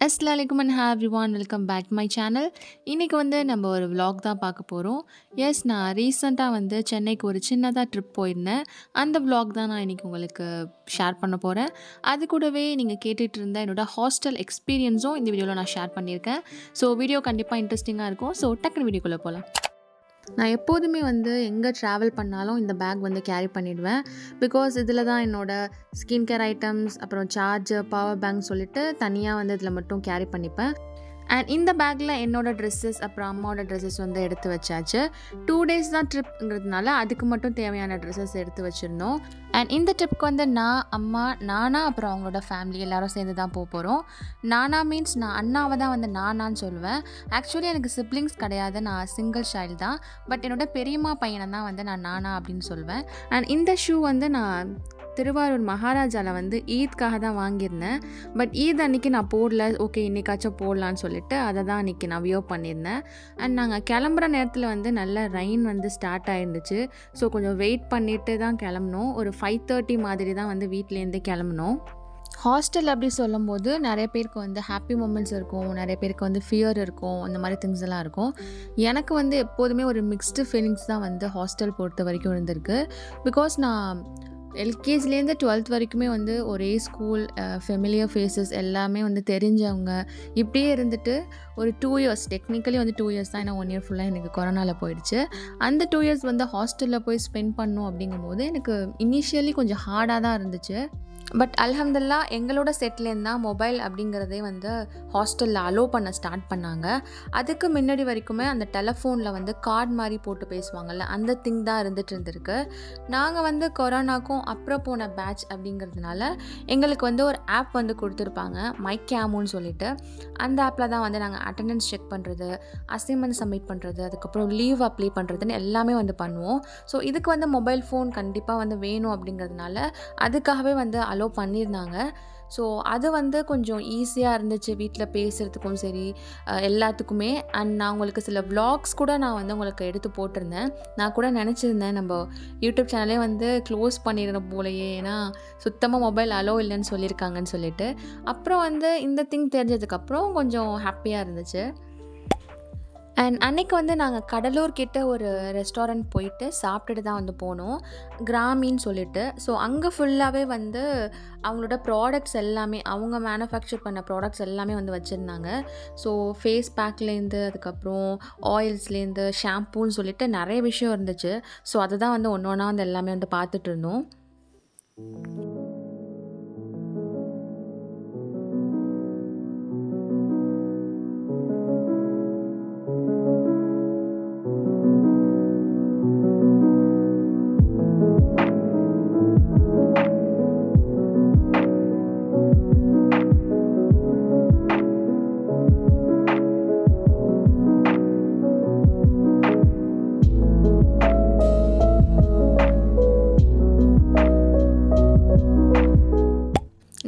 Assalamualaikum and hi everyone, welcome back to my channel. இன்னைக்கு வந்து நம்ம ஒரு vlog தான் பார்க்க போகிறோம். எஸ், நான் ரீசெண்டாக வந்து சென்னைக்கு ஒரு சின்னதாக ட்ரிப் போயிருந்தேன். அந்த vlog தான் நான் இன்றைக்கி உங்களுக்கு ஷேர் பண்ண போகிறேன். அது கூடவே நீங்கள் கேட்டுட்டு இருந்த என்னோட ஹாஸ்டல் எக்ஸ்பீரியன்ஸும் இந்த வீடியோவில் நான் ஷேர் பண்ணியிருக்கேன். ஸோ வீடியோ கண்டிப்பாக இன்ட்ரெஸ்டிங்காக இருக்கும். ஸோ டக்குன்னு வீடியோக்குள்ளே போகலாம். நான் எப்போதுமே வந்து எங்கே ட்ராவல் பண்ணாலும் இந்த பேக் வந்து கேரி பண்ணிவிடுவேன். பிகாஸ் இதில் தான் என்னோடய ஸ்கின் கேர் ஐட்டம்ஸ், அப்புறம் சார்ஜர், பவர் பேங்க் சொல்லிட்டு தனியாக வந்து இதில் மட்டும் கேரி பண்ணிப்பேன். அண்ட் இந்த பேக்கில் என்னோடய ட்ரெஸ்ஸஸ் அப்புறம் அம்மாவோட ட்ரெஸ்ஸஸ் வந்து எடுத்து வச்சாச்சு. 2 days தான் ட்ரிப்ங்கிறதுனால அதுக்கு மட்டும் தேவையான ட்ரெஸ்ஸஸ் எடுத்து வச்சுருந்தோம். அண்ட் இந்த ட்ரிப்க்கு வந்து நான், அம்மா, நானா அப்புறம் அவங்களோட ஃபேமிலி எல்லோரும் சேர்ந்து தான் போகிறோம். நானா மீன்ஸ் நான் அண்ணாவை தான் வந்து நானான்னு சொல்லுவேன். ஆக்சுவலி எனக்கு சிப்ளிங்ஸ் கிடையாது, நான் சிங்கிள் சைல்டு தான். பட் என்னோட பெரியம்மா பையனை தான் வந்து நான் நானா அப்படின்னு சொல்லுவேன். அண்ட் இந்த ஷூ வந்து நான் திருவாரூர் மகாராஜாவில் வந்து ஈத்காக தான் வாங்கியிருந்தேன். பட் ஈத் அன்றைக்கி நான் போடல, ஓகே இன்றைக்காச்சும் போடலான்னு சொல்லிட்டு அதை தான் அன்றைக்கி நான் வியர் பண்ணியிருந்தேன். அண்ட் நாங்கள் கிளம்புற நேரத்தில் வந்து நல்ல ரெயின் வந்து ஸ்டார்ட் ஆகிருந்துச்சு. ஸோ கொஞ்சம் வெயிட் பண்ணிவிட்டு தான் கிளம்புனோம். ஒரு 5:30 மாதிரி தான் வந்து வீட்டிலேருந்து கிளம்புனோம். ஹாஸ்டல் அப்படி சொல்லும்போது நிறைய பேருக்கு வந்து ஹாப்பி மூமெண்ட்ஸ் இருக்கும், நிறைய பேருக்கு வந்து ஃபியர் இருக்கும், இந்த மாதிரி திங்ஸ் எல்லாம் இருக்கும். எனக்கு வந்து எப்போதுமே ஒரு மிக்ஸ்டு ஃபீலிங்ஸ் தான் வந்து ஹாஸ்டல் பொறுத்த வரைக்கும் இருந்திருக்கு. பிகாஸ் நான் எல்கேஜிலேருந்து 12th வரைக்குமே வந்து ஒரே ஸ்கூல், ஃபெமிலியர் ஃபேஸஸ் எல்லாமே வந்து தெரிஞ்சவங்க இப்படியே இருந்துட்டு ஒரு 2 years, டெக்னிக்கலி வந்து 2 years தான், ஏன்னா 1 year ஃபுல்லாக எனக்கு கொரோனாவில் போயிடுச்சு. அந்த 2 years வந்து ஹாஸ்டலில் போய் ஸ்பெண்ட் பண்ணோம் அப்படிங்கும்போது எனக்கு இனிஷியலி கொஞ்சம் ஹார்டாக தான் இருந்துச்சு. பட் அல்ஹம்துலில்லாஹ் எங்களோட செட்லேருந்து தான் மொபைல் அப்படிங்கிறதே வந்து ஹாஸ்டலில் அலோவ் பண்ண ஸ்டார்ட் பண்ணாங்க. அதுக்கு முன்னாடி வரைக்குமே அந்த டெலஃபோனில் வந்து கார்டு மாதிரி போட்டு பேசுவாங்கள்ல, அந்த திங் தான் இருந்துருக்கு. நாங்கள் வந்து கொரோனாக்கும் அப்புறம் போன பேட்ச் அப்படிங்கிறதுனால எங்களுக்கு வந்து ஒரு ஆப் வந்து கொடுத்துருப்பாங்க, மைக்யாமுன்னு சொல்லிட்டு. அந்த ஆப்பில் தான் வந்து நாங்கள் அட்டெண்டன்ஸ் செக் பண்ணுறது, அசைன்மெண்ட் சப்மிட் பண்ணுறது, அதுக்கப்புறம் லீவ் அப்ளை பண்ணுறதுன்னு எல்லாமே வந்து பண்ணுவோம். ஸோ இதுக்கு வந்து மொபைல் ஃபோன் கண்டிப்பாக வந்து வேணும் அப்படிங்கிறதுனால அதுக்காகவே வந்து அலோவ் பண்ணியிருந்தாங்க. ஸோ அது வந்து கொஞ்சம் ஈஸியாக இருந்துச்சு வீட்டில் பேசுகிறதுக்கும் சரி, எல்லாத்துக்குமே. அண்ட் நான் உங்களுக்கு சில விளாக்ஸ் கூட நான் வந்து உங்களுக்கு எடுத்து போட்டிருந்தேன். நான் கூட நினச்சிருந்தேன் நம்ம யூடியூப் சேனலே வந்து க்ளோஸ் பண்ணிடணும் போலையே, ஏன்னா சுத்தமாக மொபைல் அலோ இல்லைன்னு சொல்லியிருக்காங்கன்னு சொல்லிட்டு. அப்புறம் வந்து இந்த திங் தெரிஞ்சதுக்கப்புறம் கொஞ்சம் ஹாப்பியாக இருந்துச்சு. அண்ட் அன்றைக்கி வந்து நாங்கள் கடலூர் கிட்ட ஒரு ரெஸ்டாரண்ட் போயிட்டு சாப்பிட்டுட்டு தான் வந்து போனோம், கிராமின்னு சொல்லிட்டு. ஸோ அங்கே ஃபுல்லாகவே வந்து அவங்களோட ப்ராடக்ட்ஸ் எல்லாமே, அவங்க மேனுஃபேக்சர் பண்ண ப்ராடக்ட்ஸ் எல்லாமே வந்து வச்சுருந்தாங்க. ஸோ ஃபேஸ் பேக்லேருந்து, அதுக்கப்புறம் ஆயில்ஸ்லேருந்து, ஷாம்பூன்னு சொல்லிட்டு நிறைய விஷயம் இருந்துச்சு. ஸோ அதை தான் வந்து ஒன்று ஒன்றா வந்து எல்லாமே வந்து பார்த்துட்டு இருந்தோம்.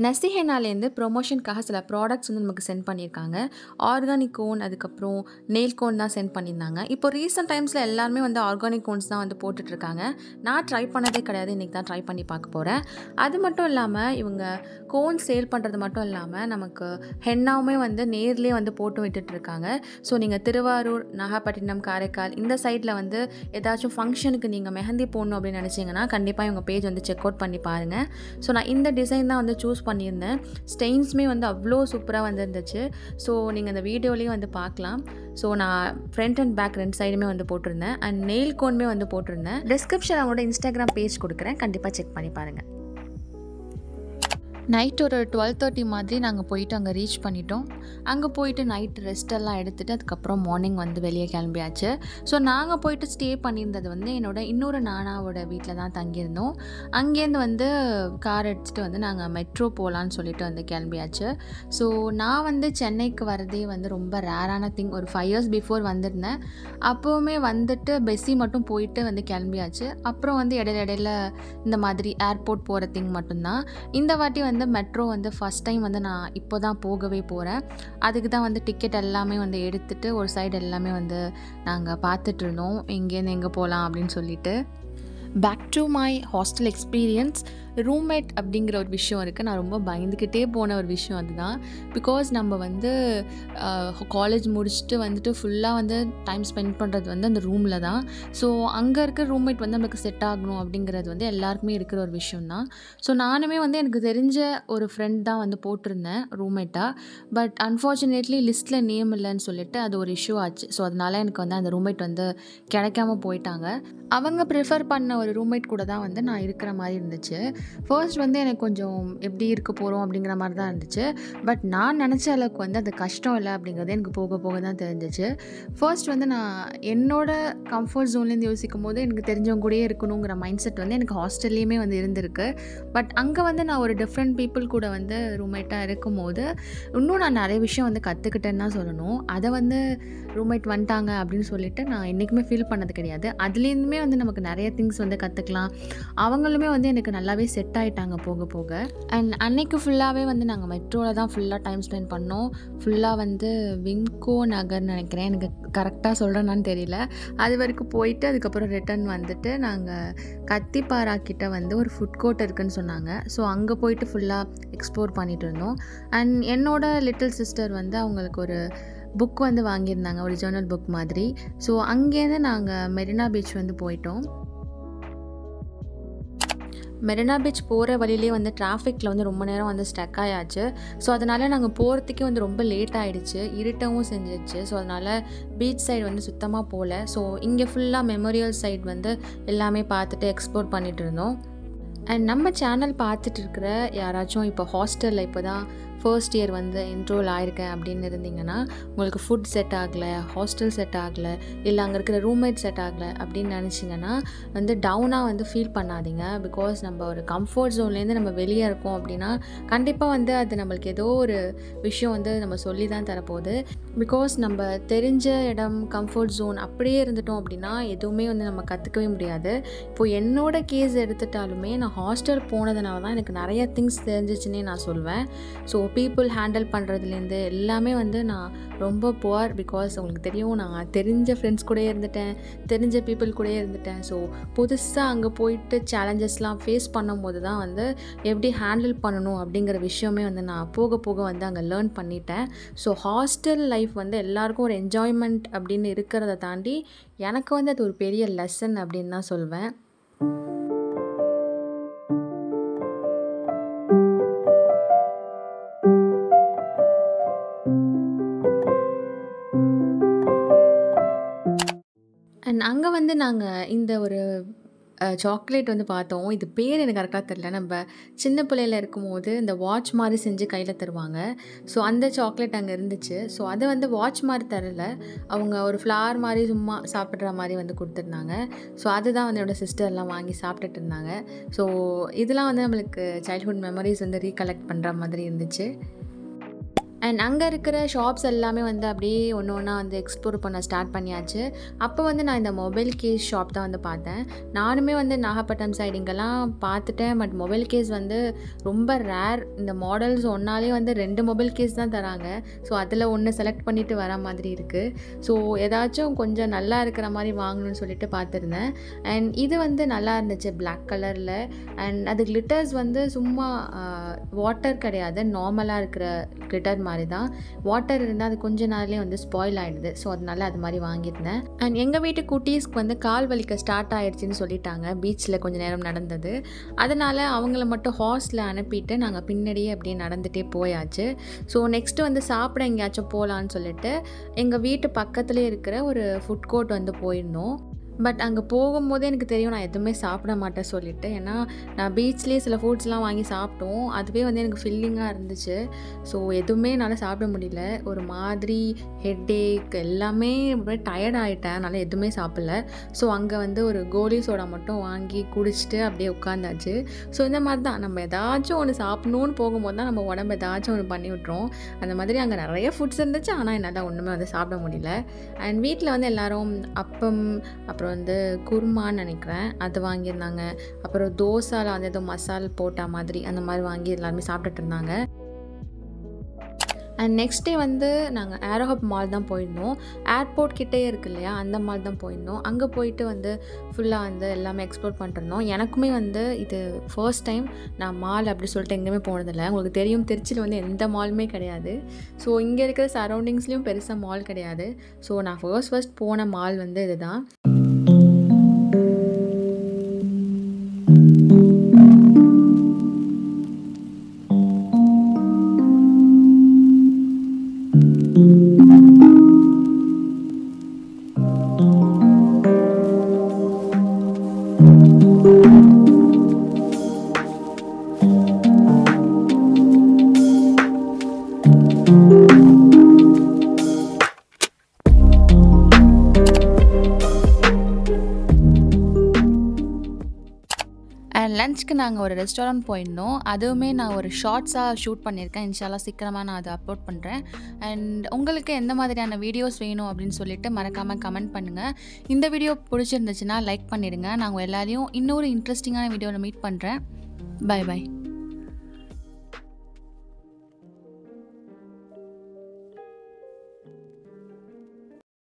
நசிஹெனாலேருந்து ப்ரொமோஷனுக்காக சில ப்ராடக்ட்ஸ் வந்து நமக்கு சென்ட் பண்ணியிருக்காங்க. ஆர்கானிக் கோன், அதுக்கப்புறம் நெயில் கோன் தான் சென்ட் பண்ணியிருந்தாங்க. இப்போ ரீசெண்ட் டைம்ஸில் எல்லாருமே வந்து ஆர்கானிக் கோன்ஸ் தான் வந்து போட்டுட்ருக்காங்க. நான் ட்ரை பண்ணதே கிடையாது, இன்றைக்கி தான் ட்ரை பண்ணி பார்க்க போகிறேன். அது மட்டும் இல்லாமல் இவங்க கோன் சேல் பண்ணுறது மட்டும் இல்லாமல் நமக்கு ஹென்னாவுமே வந்து நேர்லேயே வந்து போட்டு விட்டுட்ருக்காங்க. ஸோ நீங்கள் திருவாரூர், நாகப்பட்டினம், காரைக்கால் இந்த சைடில் வந்து ஏதாச்சும் ஃபங்க்ஷனுக்கு நீங்கள் மெஹந்தி போடணும் அப்படின்னு நினச்சிங்கன்னா கண்டிப்பாக இவங்க பேஜ் வந்து செக் அவுட் பண்ணி பாருங்கள். ஸோ நான் இந்த டிசைன் தான் வந்து சூஸ் பண்ணியிருந்தேன். ஸ்டெயின்ஸுமே வந்து அவ்வளோ சூப்பராக வந்துருந்துச்சு. ஸோ நீங்கள் அந்த வீடியோலேயும் வந்து பார்க்கலாம். ஸோ நான் ஃப்ரண்ட் அண்ட் பேக் 2 சைடுமே வந்து போட்டிருந்தேன். அண்ட் நெயில் கோன்மே வந்து போட்டிருந்தேன். டிஸ்கிரிப்ஷன் அவங்களோட இன்ஸ்டாகிராம் பேஜ் கொடுக்குறேன், கண்டிப்பாக செக் பண்ணி பாருங்கள். நைட் ஒரு 12:30 மாதிரி நாங்கள் போயிட்டு அங்கே ரீச் பண்ணிட்டோம். அங்கே போயிட்டு நைட் ரெஸ்ட்டெல்லாம் எடுத்துகிட்டு அதுக்கப்புறம் மார்னிங் வந்து வெளியே கிளம்பியாச்சு. ஸோ நாங்கள் போயிட்டு ஸ்டே பண்ணியிருந்தது வந்து என்னோட இன்னொரு நானாவோட வீட்டில் தான் தங்கியிருந்தோம். அங்கேருந்து வந்து கார் எடுத்துகிட்டு வந்து நாங்கள் மெட்ரோ போகலான்னு சொல்லிட்டு வந்து கிளம்பியாச்சு. ஸோ நான் வந்து சென்னைக்கு வரதே வந்து ரொம்ப ரேரான திங். ஒரு 5 years பிஃபோர் வந்திருந்தேன். அப்போவுமே வந்துட்டு பெஸ்ஸி மட்டும் போயிட்டு வந்து கிளம்பியாச்சு. அப்புறம் வந்து இடையில இந்த மாதிரி ஏர்போர்ட் போகிற திங் மட்டும்தான். இந்த வாட்டி வந்து மெட்ரோ வந்து ஃபஸ்ட் டைம் வந்து நான் இப்போ தான் போகவே போகிறேன். அதுக்கு தான் வந்து டிக்கெட் எல்லாமே வந்து எடுத்துகிட்டு ஒரு சைடு எல்லாமே வந்து நாங்கள் பார்த்துட்ருந்தோம், எங்கேருந்து எங்கே போகலாம் அப்படின்னு சொல்லிட்டு. Back to my hostel experience. Roommate அப்படிங்கிற ஒரு விஷயம் இருக்குது. நான் ரொம்ப பயந்துக்கிட்டே போன ஒரு விஷயம் அதுதான். பிகாஸ் நம்ம வந்து காலேஜ் முடிச்சுட்டு வந்துட்டு ஃபுல்லாக வந்து டைம் ஸ்பெண்ட் பண்ணுறது வந்து அந்த ரூமில் தான். ஸோ அங்கே இருக்கிற ரூம்மேட் வந்து நம்மளுக்கு செட் ஆகணும் அப்படிங்கிறது வந்து எல்லாருக்குமே இருக்கிற ஒரு விஷயம் தான். ஸோ நானுமே வந்து எனக்கு தெரிஞ்ச ஒரு ஃப்ரெண்ட் தான் வந்து போட்டிருந்தேன் ரூம்மேட்டாக. பட் அன்ஃபார்ச்சுனேட்லி லிஸ்ட்டில் நேம் இல்லைன்னு சொல்லிட்டு அது ஒரு இஷ்யூ ஆச்சு. ஸோ அதனால எனக்கு வந்து அந்த ரூம்மேட் வந்து கிடைக்காம போயிட்டாங்க. அவங்க ப்ரிஃபர் பண்ண ஒரு ரூம்மேட் கூட தான் வந்து நான் இருக்கிற மாதிரி இருந்துச்சு. ஃபர்ஸ்ட் வந்து எனக்கு கொஞ்சம் எப்படி இருக்க போகிறோம் அப்படிங்கிற மாதிரி தான் இருந்துச்சு. பட் நான் நினச்ச அளவுக்கு வந்து அது கஷ்டம் இல்லை அப்படிங்கிறது எனக்கு போக போக தான் தெரிஞ்சிச்சு. ஃபர்ஸ்ட் வந்து நான் என்னோட கம்ஃபர்ட் ஜோன்லேருந்து யோசிக்கும் போது எனக்கு தெரிஞ்சவங்க கூடயே இருக்கணுங்கிற மைண்ட் செட் வந்து எனக்கு ஹாஸ்டல்லையுமே வந்து இருந்திருக்கு. பட் அங்கே வந்து நான் ஒரு டிஃப்ரெண்ட் பீப்புள் கூட வந்து ரூம்மேட்டாக இருக்கும்போது இன்னும் நான் நிறைய விஷயம் வந்து கற்றுக்கிட்டேன்னு தான் சொல்லணும். அதை வந்து ரூம்மேட் வந்துட்டாங்க அப்படின்னு சொல்லிட்டு நான் என்றைக்குமே ஃபீல் பண்ணது கிடையாது. அதுலேருந்துமே வந்து நமக்கு நிறைய திங்ஸ் வந்து கற்றுக்கலாம். அவங்களுமே வந்து எனக்கு நல்லாவே செட் ஆகிட்டாங்க போக போக. அண்ட் அன்னைக்கு ஃபுல்லாகவே வந்து நாங்கள் மெட்ரோவில் தான் ஃபுல்லாக டைம் ஸ்பெண்ட் பண்ணோம். ஃபுல்லாக வந்து விம்கோ நகர்னு நினைக்கிறேன், எனக்கு கரெக்டாக சொல்கிறேன்னான்னு தெரியல. அது வரைக்கும் போயிட்டு அதுக்கப்புறம் ரிட்டர்ன் வந்துட்டு நாங்கள் கத்திப்பாரா கிட்ட வந்து ஒரு ஃபுட் கோர்ட் இருக்குதுன்னு சொன்னாங்க. ஸோ அங்கே போயிட்டு ஃபுல்லாக எக்ஸ்ப்ளோர் பண்ணிகிட்டு இருந்தோம். அண்ட் என்னோட லிட்டில் சிஸ்டர் வந்து அவங்களுக்கு ஒரு புக் வந்து வாங்கியிருந்தாங்க, ஒரு ஜேர்னல் புக் மாதிரி. ஸோ அங்கேருந்து நாங்கள் மெரினா பீச் வந்து போயிட்டோம். மெரினா பீச் போகிற வழியிலே வந்து டிராஃபிக்கில் வந்து ரொம்ப நேரம் வந்து ஸ்டக் ஆயாச்சு. ஸோ அதனால் நாங்கள் போகிறதுக்கே வந்து ரொம்ப லேட் ஆகிடுச்சு, இருட்டவும் செஞ்சிச்சு. ஸோ அதனால் பீச் சைடு வந்து சுத்தமாக போகல. ஸோ இங்கே ஃபுல்லாக மெமோரியல் சைடு வந்து எல்லாமே பார்த்துட்டு எக்ஸ்ப்ளோர் பண்ணிகிட்டு இருந்தோம். அண்ட் நம்ம சேனல் பார்த்துட்டு இருக்கிற யாராச்சும் இப்போ ஹாஸ்டலில் இப்போ தான் ஃபர்ஸ்ட் இயர் வந்து என்ரோல் ஆயிருக்கேன் அப்படின்னு இருந்தீங்கன்னா, உங்களுக்கு ஃபுட் செட் ஆகலை, ஹாஸ்டல் செட் ஆகலை, இல்லை அங்கே இருக்கிற ரூம்மேட் செட் ஆகலை அப்படின்னு நினச்சிங்கன்னா வந்து டவுனாக வந்து ஃபீல் பண்ணாதீங்க. பிகாஸ் நம்ம ஒரு கம்ஃபர்ட் ஜோன்லேருந்து நம்ம வெளியே இருக்கோம் அப்படின்னா கண்டிப்பாக வந்து அது நம்மளுக்கு ஏதோ ஒரு விஷயம் வந்து நம்ம சொல்லி தான் தரப்போகுது. பிகாஸ் நம்ம தெரிஞ்ச இடம், கம்ஃபர்ட் ஜோன் அப்படியே இருந்துட்டோம் அப்படின்னா எதுவுமே வந்து நம்ம கற்றுக்கவே முடியாது. இப்போது என்னோட கேஸ் எடுத்துட்டாலுமே நான் ஹாஸ்டல் போனதுனால தான் எனக்கு நிறைய திங்ஸ் தெரிஞ்சிச்சுன்னே நான் சொல்வேன். ஸோ பீப்புள் ஹேண்டில் பண்ணுறதுலேருந்து எல்லாமே வந்து நான் ரொம்ப புவர். பிகாஸ் உங்களுக்கு தெரியும், நான் தெரிஞ்ச ஃப்ரெண்ட்ஸ் கூடயே இருந்துட்டேன், தெரிஞ்ச பீப்புள் கூடயே இருந்துட்டேன். ஸோ புதுசாக அங்கே போயிட்டு சேலஞ்சஸ்லாம் ஃபேஸ் பண்ணும்போது தான் வந்து எப்படி ஹேண்டில் பண்ணணும் அப்படிங்கிற விஷயமே வந்து நான் போக போக வந்து அங்கே லேர்ன் பண்ணிட்டேன். ஸோ ஹாஸ்டல் லைஃப் வந்து எல்லாருக்கும் ஒரு என்ஜாய்மெண்ட் அப்படின்னு இருக்கிறத தாண்டி எனக்கு வந்து அது ஒரு பெரிய லெசன் அப்படின்னு தான் சொல்வேன். அண்ட் அங்கே வந்து நாங்கள் இந்த ஒரு சாக்லேட் வந்து பார்த்தோம். இது பேர் எனக்கு கரெக்டாக தெரியல. நம்ம சின்ன பிள்ளையில இருக்கும்போது இந்த வாட்ச் மாதிரி செஞ்சு கையில் தருவாங்க. ஸோ அந்த சாக்லேட் அங்கே இருந்துச்சு. ஸோ அதை வந்து வாட்ச் மாதிரி தரல, அவங்க ஒரு ஃப்ளவர் மாதிரி சும்மா சாப்பிட்ற மாதிரி வந்து கொடுத்துருந்தாங்க. ஸோ அதுதான் வந்து என்னோடய சிஸ்டர்லாம் வாங்கி சாப்பிட்டுட்டு இருந்தாங்க. ஸோ இதெல்லாம் வந்து நம்மளுக்கு சைல்ட்ஹுட் மெமரிஸ் வந்து ரீகலெக்ட் பண்ணுற மாதிரி இருந்துச்சு. அண்ட் அங்கே இருக்கிற ஷாப்ஸ் எல்லாமே வந்து அப்படியே ஒன்று ஒன்றா வந்து எக்ஸ்ப்ளோர் பண்ண ஸ்டார்ட் பண்ணியாச்சு. அப்போ வந்து நான் இந்த மொபைல் கேஸ் ஷாப் தான் வந்து பார்த்தேன். நானுமே வந்து நாகப்பட்டினம் சைடு இங்கெல்லாம் பார்த்துட்டேன். பட் மொபைல் கேஸ் வந்து ரொம்ப ரேர். இந்த மாடல்ஸ் ஒன்றாலே வந்து 2 மொபைல் கேஸ் தான் தராங்க. ஸோ அதில் ஒன்று செலக்ட் பண்ணிவிட்டு வர மாதிரி இருக்குது. ஸோ ஏதாச்சும் கொஞ்சம் நல்லா இருக்கிற மாதிரி வாங்கணும்னு சொல்லிட்டு பார்த்துருந்தேன். அண்ட் இது வந்து நல்லா இருந்துச்சு, பிளாக் கலரில். அண்ட் அது கிளிட்டர்ஸ் வந்து சும்மா வாட்டர் கிடையாது, நார்மலாக இருக்கிற கிளிட்டர் மாதிரி தான். வாட்டர் இருந்தால் அது கொஞ்ச நாள்லேயே வந்து ஸ்பாயில் ஆகிடுது. ஸோ அதனால அது மாதிரி வாங்கியிருந்தேன். அண்ட் எங்கள் வீட்டு குட்டீஸ்க்கு வந்து கால் வலிக்க ஸ்டார்ட் ஆகிடுச்சின்னு சொல்லிட்டாங்க, பீச்சில் கொஞ்சம் நேரம் நடந்தது. அதனால் அவங்கள மட்டும் ஹார்ஸில் அனுப்பிட்டு நாங்கள் பின்னாடியே அப்படியே நடந்துகிட்டே போயாச்சு. ஸோ நெக்ஸ்ட்டு வந்து சாப்பிட எங்கேயாச்சும் போகலான்னு சொல்லிட்டு எங்கள் வீட்டு பக்கத்துலேயே இருக்கிற ஒரு ஃபுட் கோர்ட் வந்து போயிருந்தோம். பட் அங்கே போகும்போதே எனக்கு தெரியும் நான் எதுவுமே சாப்பிட மாட்டேன் சொல்லிட்டு. ஏன்னா நான் பீச்லேயே சில ஃபுட்ஸ்லாம் வாங்கி சாப்பிட்டோம், அதுவே வந்து எனக்கு ஃபில்லிங்காக இருந்துச்சு. ஸோ எதுவுமே என்னால் சாப்பிட முடியல, ஒரு மாதிரி ஹெட்டேக் எல்லாமே டயர்ட் ஆகிட்டேன், அதனால் எதுவுமே சாப்பிடல. ஸோ அங்கே வந்து ஒரு கோலி சோடா மட்டும் வாங்கி குடிச்சிட்டு அப்படியே உட்காந்தாச்சு. ஸோ இந்த மாதிரி தான் நம்ம ஏதாச்சும் ஒன்று சாப்பிட்ணுன்னு போகும்போது தான் நம்ம உடம்பு ஏதாச்சும் ஒன்று பண்ணி விட்றோம். அந்த மாதிரி அங்கே நிறைய ஃபுட்ஸ் இருந்துச்சு, ஆனால் என்னால் ஒன்றுமே வந்து சாப்பிட முடியல. அண்ட் வீட்டில் வந்து எல்லோரும் அப்பம், அப்புறம் வந்து குருமான்னு நினைக்கிறேன், அது வாங்கியிருந்தாங்க. அப்புறம் தோசாவில் வந்து ஏதோ மசால் போட்ட மாதிரி அந்த மாதிரி வாங்கி எல்லாருமே சாப்பிட்டுட்டு இருந்தாங்க. அண்ட் நெக்ஸ்ட் டே வந்து நாங்கள் ஏரோஹப் மால் தான் போயிருந்தோம். ஏர்போர்ட் கிட்டேயே இருக்கு இல்லையா, அந்த மால் தான் போயிருந்தோம். அங்கே போயிட்டு வந்து ஃபுல்லாக வந்து எல்லாமே எக்ஸ்ப்ளோர் பண்ணிருந்தோம். எனக்குமே வந்து இது ஃபர்ஸ்ட் டைம் நான் மால் அப்படி சொல்லிட்டு எங்கேயுமே போனதில்லை. உங்களுக்கு தெரியும், திருச்சியில் வந்து எந்த மாலுமே கிடையாது. ஸோ இங்கே இருக்கிற சரௌண்டிங்ஸ்லேயும் பெருசாக மால் கிடையாது. ஸோ நான் ஃபர்ஸ்ட் போன மால் வந்து இதுதான். அண்ட் லஞ்சுக்கு நாங்கள் ஒரு ரெஸ்டாரண்ட் போயிருந்தோம். அதுவுமே நான் ஒரு ஷார்ட்ஸாக ஷூட் பண்ணியிருக்கேன். இன்ஷால்லா சீக்கிரமாக நான் அதை அப்லோட் பண்ணுறேன். அண்ட் உங்களுக்கு எந்த மாதிரியான வீடியோஸ் வேணும் அப்படின்னு சொல்லிட்டு மறக்காமல் கமெண்ட் பண்ணுங்கள். இந்த வீடியோ பிடிச்சிருந்துச்சுன்னா லைக் பண்ணிடுங்க. நாங்கள் எல்லாரையும் இன்னொரு இன்ட்ரெஸ்டிங்கான வீடியோவில் மீட் பண்ணுறேன். Bye by.